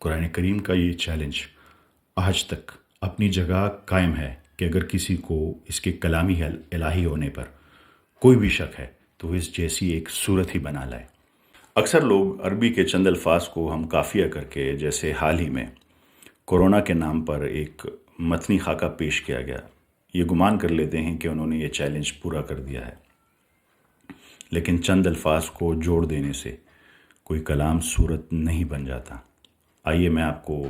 قرآن کریم کا یہ چیلنج آج تک اپنی جگہ قائم ہے کہ اگر کسی کو اس کے کلامی الہی ہونے پر کوئی بھی شک ہے تو اس جیسی ایک صورت ہی بنا لائے۔ اکثر لوگ عربی کے چند الفاظ کو ہم قافیہ کر کے، جیسے حال ہی میں کورونا کے نام پر ایک متنی خاکہ پیش کیا گیا، یہ گمان کر لیتے ہیں کہ انہوں نے یہ چیلنج پورا کر دیا ہے۔ لیکن چند الفاظ کو جوڑ دینے سے کوئی کلام صورت نہیں بن جاتا۔ آئیے میں آپ کو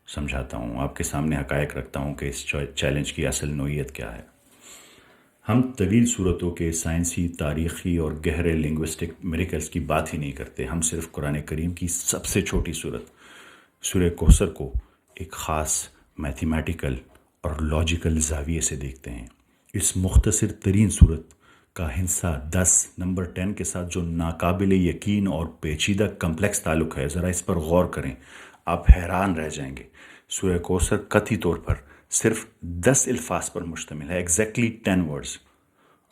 سمجھاتا ہوں، آپ کے سامنے حقائق رکھتا ہوں کہ اس چیلنج کی اصل نوعیت کیا ہے۔ ہم طویل صورتوں کے سائنسی، تاریخی اور گہرے لنگوسٹک میریکلز کی بات ہی نہیں کرتے، ہم صرف قرآن کریم کی سب سے چھوٹی صورت سورہ کوثر کو ایک خاص میتھمیٹیکل اور لاجیکل زاویے سے دیکھتے ہیں۔ اس مختصر ترین صورت کا ہندسہ 10 نمبر 10 کے ساتھ جو ناقابل یقین اور پیچیدہ کمپلیکس تعلق ہے، ذرا اس پر غور کریں، آپ حیران رہ جائیں گے۔ سورہ کوثر قطعی طور پر صرف 10 الفاظ پر مشتمل ہے، ایگزیکٹلی 10 ورڈز،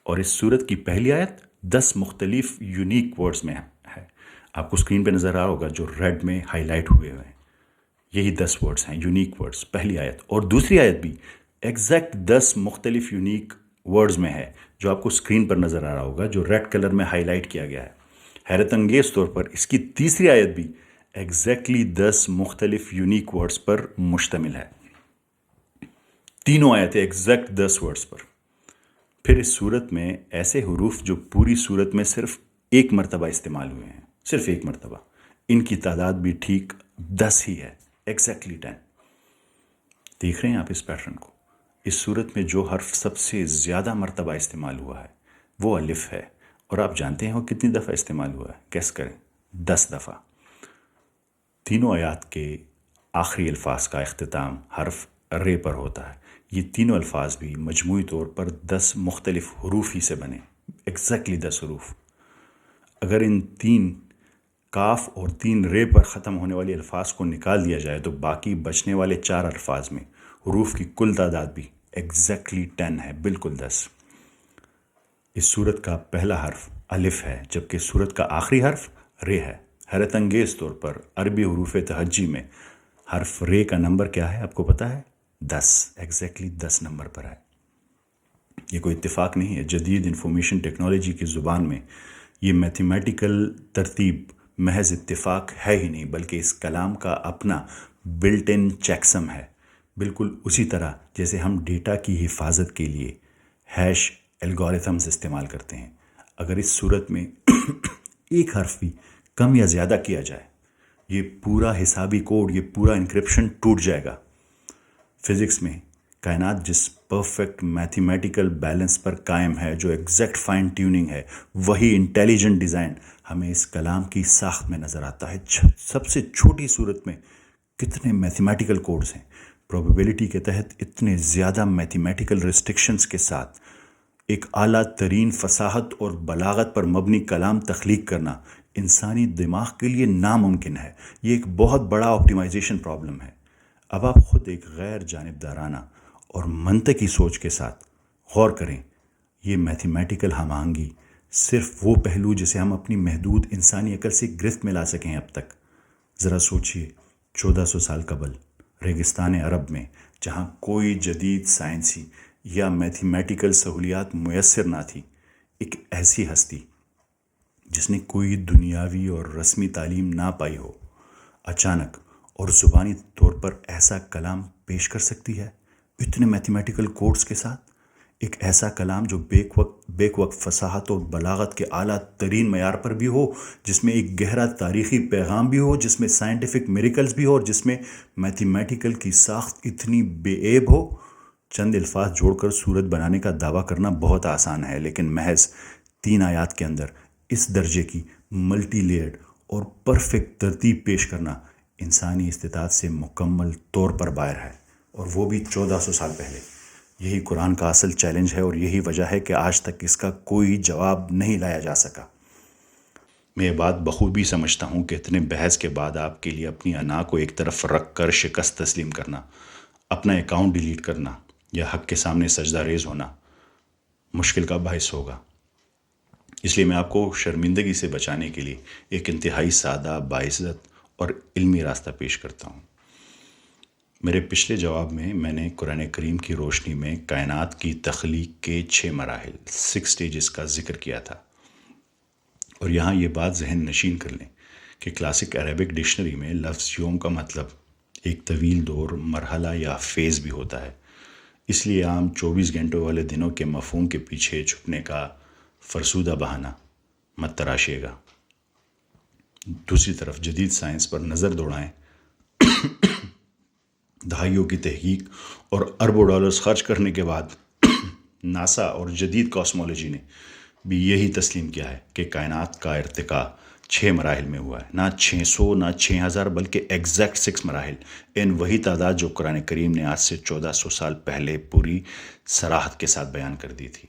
اور اس صورت کی پہلی آیت 10 مختلف یونیک ورڈز میں ہے۔ آپ کو اسکرین پہ نظر آ رہا ہوگا جو ریڈ میں ہائی لائٹ ہوئے ہیں، یہی 10 ورڈز ہیں، یونیک ورڈز، پہلی آیت۔ اور دوسری آیت بھی ایگزیکٹ 10 مختلف یونیک ورڈز میں ہے، جو آپ کو اسکرین پر نظر آ رہا ہوگا، جو ریڈ کلر میں ہائی لائٹ کیا گیا ہے۔ حیرت انگیز طور پر اس کی تیسری آیت بھی ایگزیکٹلی 10 مختلف یونیک ورڈز پر مشتمل ہے۔ تینوں آیتیں ایگزیکٹ 10 ورڈز پر۔ پھر اس صورت میں ایسے حروف جو پوری صورت میں صرف ایک مرتبہ استعمال ہوئے ہیں، صرف ایک مرتبہ، ان کی تعداد بھی ٹھیک 10 ہی ہے، ایگزیکٹلی 10۔ دیکھ رہے ہیں آپ اس پیٹرن کو؟ اس صورت میں جو حرف سب سے زیادہ مرتبہ استعمال ہوا ہے وہ الف ہے، اور آپ جانتے ہیں وہ کتنی دفعہ استعمال ہوا ہے؟ گیس کریں، 10 دفعہ۔ تینوں آیات کے آخری الفاظ کا اختتام حرف رے پر ہوتا ہے۔ یہ تینوں الفاظ بھی مجموعی طور پر 10 مختلف حروف ہی سے بنے، ایگزیکٹلی 10 حروف۔ اگر ان 3 کاف اور 3 رے پر ختم ہونے والے الفاظ کو نکال دیا جائے تو باقی بچنے والے 4 الفاظ میں حروف کی کل تعداد بھی ایگزیکٹلی 10 ہے، بالکل 10۔ اس صورت کا پہلا حرف الف ہے، جبکہ صورت کا آخری حرف رے ہے۔ حیرت انگیز طور پر عربی حروف تہجی میں حرف رے کا نمبر کیا ہے آپ کو پتا ہے؟ 10، ایگزیکٹلی 10 نمبر پر ہے۔ یہ کوئی اتفاق نہیں ہے، جدید انفارمیشن ٹیکنالوجی کی زبان میں یہ میتھمیٹیکل ترتیب محض اتفاق ہے ہی نہیں، بلکہ اس کلام کا اپنا بلٹ ان چیکسم ہے، بالکل اسی طرح جیسے ہم ڈیٹا کی حفاظت کے لیے ہیش الگوریتھمز استعمال کرتے ہیں۔ اگر اس صورت میں ایک حرف بھی کم یا زیادہ کیا جائے، یہ پورا حسابی کوڈ، یہ پورا انکرپشن ٹوٹ جائے گا۔ فزکس میں کائنات جس پرفیکٹ میتھمیٹیکل بیلنس پر قائم ہے، جو ایگزیکٹ فائن ٹیوننگ ہے، وہی انٹیلیجنٹ ڈیزائن ہمیں اس کلام کی ساخت میں نظر آتا ہے۔ سب سے چھوٹی صورت میں کتنے میتھمیٹیکل کوڈز ہیں، پروبیبلٹی کے تحت اتنے زیادہ میتھمیٹیکل ریسٹرکشنز کے ساتھ ایک اعلیٰ ترین فصاحت اور بلاغت پر مبنی کلام تخلیق کرنا انسانی دماغ کے لیے ناممکن ہے۔ یہ ایک بہت بڑا آپٹیمائزیشن پرابلم ہے۔ اب آپ خود ایک غیر جانبدارانہ اور منطقی سوچ کے ساتھ غور کریں، یہ میتھمیٹیکل ہم آہنگی صرف وہ پہلو جسے ہم اپنی محدود انسانی عقل سے گرفت میں لا سکیں اب تک۔ ذرا سوچئے، 1400 سال قبل ریگستان عرب میں، جہاں کوئی جدید سائنسی یا میتھمیٹیکل سہولیات میسر نہ تھی، ایک ایسی ہستی جس نے کوئی دنیاوی اور رسمی تعلیم نہ پائی ہو، اچانک اور زبانی طور پر ایسا کلام پیش کر سکتی ہے، اتنے میتھمیٹیکل کوڈز کے ساتھ۔ ایک ایسا کلام جو بیک وقت فصاحت اور بلاغت کے اعلیٰ ترین معیار پر بھی ہو، جس میں ایک گہرا تاریخی پیغام بھی ہو، جس میں سائنٹیفک میریکلز بھی ہو، اور جس میں میتھمیٹیکل کی ساخت اتنی بے عیب ہو۔ چند الفاظ جوڑ کر صورت بنانے کا دعویٰ کرنا بہت آسان ہے، لیکن محض 3 آیات کے اندر اس درجے کی ملٹی لیئرڈ اور پرفیکٹ ترتیب پیش کرنا انسانی استطاعت سے مکمل طور پر باہر ہے، اور وہ بھی 1400 سال پہلے۔ یہی قرآن کا اصل چیلنج ہے، اور یہی وجہ ہے کہ آج تک اس کا کوئی جواب نہیں لایا جا سکا۔ میں یہ بات بخوبی سمجھتا ہوں کہ اتنے بحث کے بعد آپ کے لیے اپنی انا کو ایک طرف رکھ کر شکست تسلیم کرنا، اپنا اکاؤنٹ ڈیلیٹ کرنا یا حق کے سامنے سجدہ ریز ہونا مشکل کا باعث ہوگا۔ اس لیے میں آپ کو شرمندگی سے بچانے کے لیے ایک انتہائی سادہ، باعزت اور علمی راستہ پیش کرتا ہوں۔ میرے پچھلے جواب میں میں نے قرآن کریم کی روشنی میں کائنات کی تخلیق کے 6 مراحل 6 سٹیجز کا ذکر کیا تھا، اور یہاں یہ بات ذہن نشین کر لیں کہ کلاسک عربک ڈکشنری میں لفظ یوم کا مطلب ایک طویل دور، مرحلہ یا فیز بھی ہوتا ہے۔ اس لیے عام 24 گھنٹوں والے دنوں کے مفہوم کے پیچھے چھپنے کا فرسودہ بہانہ مت تراشیے گا۔ دوسری طرف جدید سائنس پر نظر دوڑائیں۔ دہائیوں کی تحقیق اور اربوں ڈالرز خرچ کرنے کے بعد ناسا اور جدید کاسمولوجی نے بھی یہی تسلیم کیا ہے کہ کائنات کا ارتقاء 6 مراحل میں ہوا ہے، نہ 600 نہ 6000 بلکہ ایگزیکٹ 6 مراحل، ان وہی تعداد جو قرآن کریم نے آج سے 1400 سال پہلے پوری صراحت کے ساتھ بیان کر دی تھی۔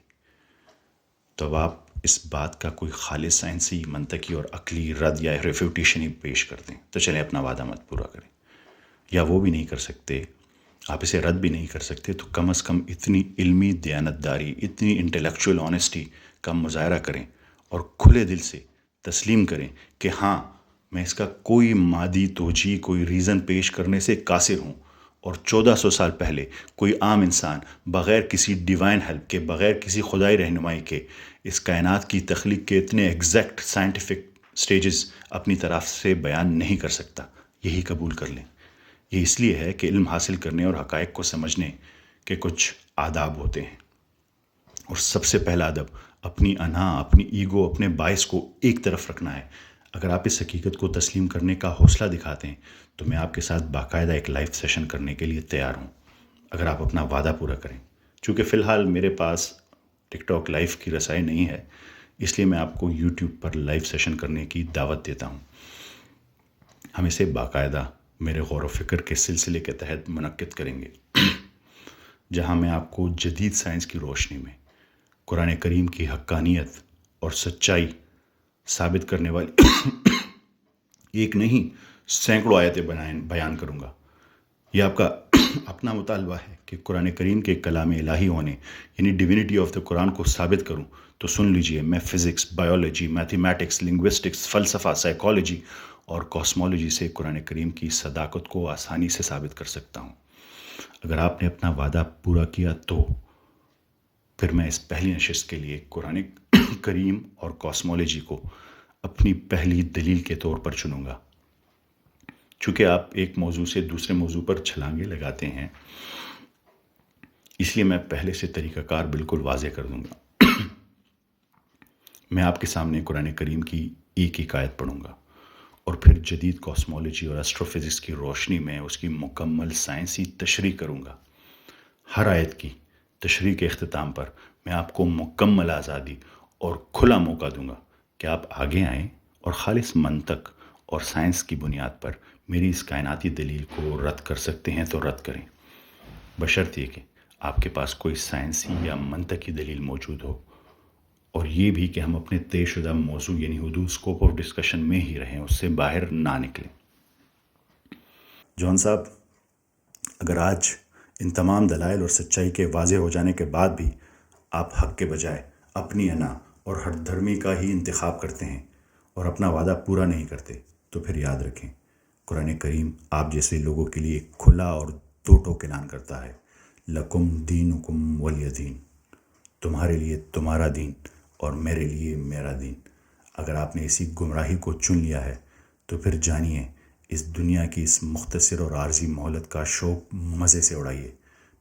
تو اب آپ اس بات کا کوئی خالص سائنسی، منطقی اور عقلی رد یا ریفیوٹیشن ہی پیش کر دیں تو چلیں اپنا وعدہ مت پورا کریں، یا وہ بھی نہیں کر سکتے، آپ اسے رد بھی نہیں کر سکتے، تو کم از کم اتنی علمی دیانتداری، اتنی انٹلیکچوئل آنیسٹی کا مظاہرہ کریں اور کھلے دل سے تسلیم کریں کہ ہاں، میں اس کا کوئی مادی توجیہ، کوئی ریزن پیش کرنے سے قاصر ہوں، اور 1400 سال پہلے کوئی عام انسان بغیر کسی ڈیوائن ہیلپ کے، بغیر کسی خدائی رہنمائی کے اس کائنات کی تخلیق کے اتنے ایگزیکٹ سائنٹیفک سٹیجز اپنی طرف سے بیان نہیں کر سکتا۔ یہی قبول کر لیں۔ یہ اس لیے ہے کہ علم حاصل کرنے اور حقائق کو سمجھنے کے کچھ آداب ہوتے ہیں، اور سب سے پہلا ادب اپنی انا، اپنی ایگو، اپنے باعث کو ایک طرف رکھنا ہے۔ اگر آپ اس حقیقت کو تسلیم کرنے کا حوصلہ دکھاتے ہیں تو میں آپ کے ساتھ باقاعدہ ایک لائف سیشن کرنے کے لیے تیار ہوں، اگر آپ اپنا وعدہ پورا کریں۔ چونکہ فی الحال میرے پاس ٹک ٹاک لائف کی رسائی نہیں ہے، اس لیے میں آپ کو یوٹیوب پر لائف سیشن کرنے کی دعوت دیتا ہوں۔ ہم اسے باقاعدہ میرے غور و فکر کے سلسلے کے تحت منعقد کریں گے، جہاں میں آپ کو جدید سائنس کی روشنی میں قرآن کریم کی حقانیت اور سچائی ثابت کرنے والی ایک نہیں سینکڑوں آیتیں بیان کروں گا۔ یہ آپ کا اپنا مطالبہ ہے کہ قرآن کریم کے کلام الہی ہونے، یعنی ڈیوینٹی آف دا قرآن کو ثابت کروں، تو سن لیجئے، میں فزکس، بایولوجی، میتھمیٹکس، لنگوسٹکس، فلسفہ، سائیکالوجی اور کاسمولوجی سے قرآن کریم کی صداقت کو آسانی سے ثابت کر سکتا ہوں۔ اگر آپ نے اپنا وعدہ پورا کیا تو پھر میں اس پہلی نشست کے لیے قرآن کریم اور کاسمولوجی کو اپنی پہلی دلیل کے طور پر چنوں گا۔ چونکہ آپ ایک موضوع سے دوسرے موضوع پر چھلانگیں لگاتے ہیں، اس لیے میں پہلے سے طریقہ کار بالکل واضح کر دوں گا۔ میں آپ کے سامنے قرآن کریم کی ایک آیت پڑھوں گا، اور پھر جدید کاسمولوجی اور ایسٹرو فزکس کی روشنی میں اس کی مکمل سائنسی تشریح کروں گا۔ ہر آیت کی تشریح کے اختتام پر میں آپ کو مکمل آزادی اور کھلا موقع دوں گا کہ آپ آگے آئیں اور خالص منطق اور سائنس کی بنیاد پر میری اس کائناتی دلیل کو رد کر سکتے ہیں تو رد کریں، بشرط یہ کہ آپ کے پاس کوئی سائنسی یا منطقی دلیل موجود ہو، اور یہ بھی کہ ہم اپنے طے شدہ موضوع یعنی حدود اسکوپ آف ڈسکشن میں ہی رہیں، اس سے باہر نہ نکلیں۔ جون صاحب، اگر آج ان تمام دلائل اور سچائی کے واضح ہو جانے کے بعد بھی آپ حق کے بجائے اپنی انا اور ہر دھرمی کا ہی انتخاب کرتے ہیں اور اپنا وعدہ پورا نہیں کرتے، تو پھر یاد رکھیں، قرآن کریم آپ جیسے لوگوں کے لیے کھلا اور دو ٹوک اعلان کرتا ہے، لکم دینکم ولی دین، تمہارے لیے تمہارا دین اور میرے لیے میرا دین۔ اگر آپ نے اسی گمراہی کو چن لیا ہے تو پھر جانیے، اس دنیا کی اس مختصر اور عارضی مہلت کا شوق مزے سے اڑائیے،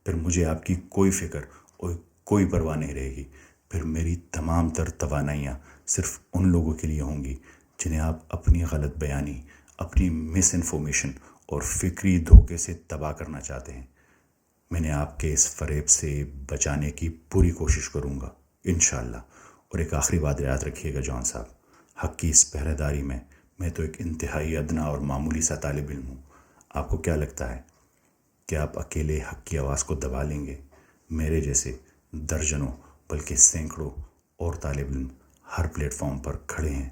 پھر مجھے آپ کی کوئی فکر اور کوئی پرواہ نہیں رہے گی۔ پھر میری تمام تر توانائیاں صرف ان لوگوں کے لیے ہوں گی جنہیں آپ اپنی غلط بیانی، اپنی مس انفارمیشن اور فکری دھوکے سے تباہ کرنا چاہتے ہیں۔ میں نے آپ کے اس فریب سے بچانے کی پوری کوشش کروں گا انشاءاللہ۔ اور ایک آخری بات یاد رکھیے گا جون صاحب، حق کی اس پہرے داری میں تو ایک انتہائی ادنا اور معمولی سا طالب علم ہوں۔ آپ کو کیا لگتا ہے کہ آپ اکیلے حق کی آواز کو دبا لیں گے؟ میرے جیسے درجنوں بلکہ سینکڑوں اور طالب علم ہر پلیٹ فارم پر کھڑے ہیں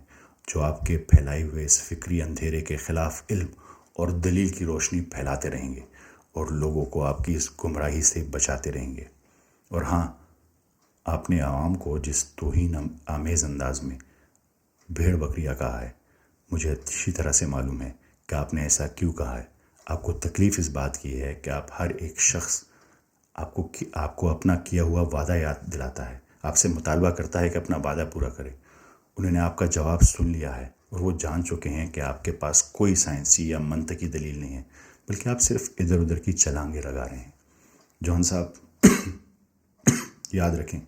جو آپ کے پھیلائے ہوئے اس فکری اندھیرے کے خلاف علم اور دلیل کی روشنی پھیلاتے رہیں گے اور لوگوں کو آپ کی اس گمراہی سے بچاتے رہیں گے۔ اور ہاں، آپ نے عوام کو جس توہین آمیز انداز میں بھیڑ بکریاں کہا ہے، مجھے اچھی طرح سے معلوم ہے کہ آپ نے ایسا کیوں کہا ہے. آپ کو تکلیف اس بات کی ہے کہ آپ ہر ایک شخص آپ کو اپنا کیا ہوا وعدہ یاد دلاتا ہے, آپ سے مطالبہ کرتا ہے کہ اپنا وعدہ پورا کرے. انہوں نے آپ کا جواب سن لیا ہے اور وہ جان چکے ہیں کہ آپ کے پاس کوئی سائنسی یا منطقی دلیل نہیں ہے, بلکہ آپ صرف ادھر ادھر کی چھلانگیں لگا رہے ہیں. جان صاحب, یاد رکھیں,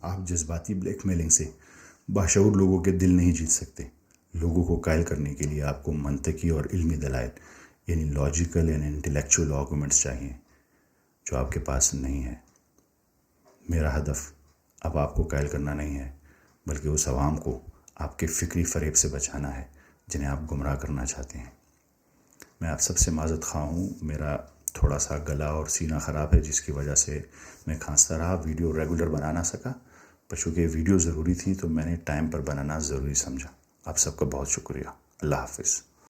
آپ جذباتی بلیک میلنگ سے باشعور لوگوں کے دل نہیں جیت سکتے. لوگوں کو قائل کرنے کے لیے آپ کو منطقی اور علمی دلائل یعنی لاجیکل اینڈ انٹلیکچوئل آرگومنٹس چاہیے, جو آپ کے پاس نہیں ہے. میرا ہدف اب آپ کو قائل کرنا نہیں ہے, بلکہ اس عوام کو آپ کے فکری فریب سے بچانا ہے جنہیں آپ گمراہ کرنا چاہتے ہیں. میں آپ سب سے معذرت خواہ ہوں, میرا تھوڑا سا گلا اور سینہ خراب ہے جس کی وجہ سے میں کھانستا رہا, ویڈیو ریگولر بنا نہ سکا. پر چونکہ ویڈیو ضروری تھی تو میں نے ٹائم پر بنانا ضروری سمجھا. آپ سب کا بہت شکریہ. اللہ حافظ.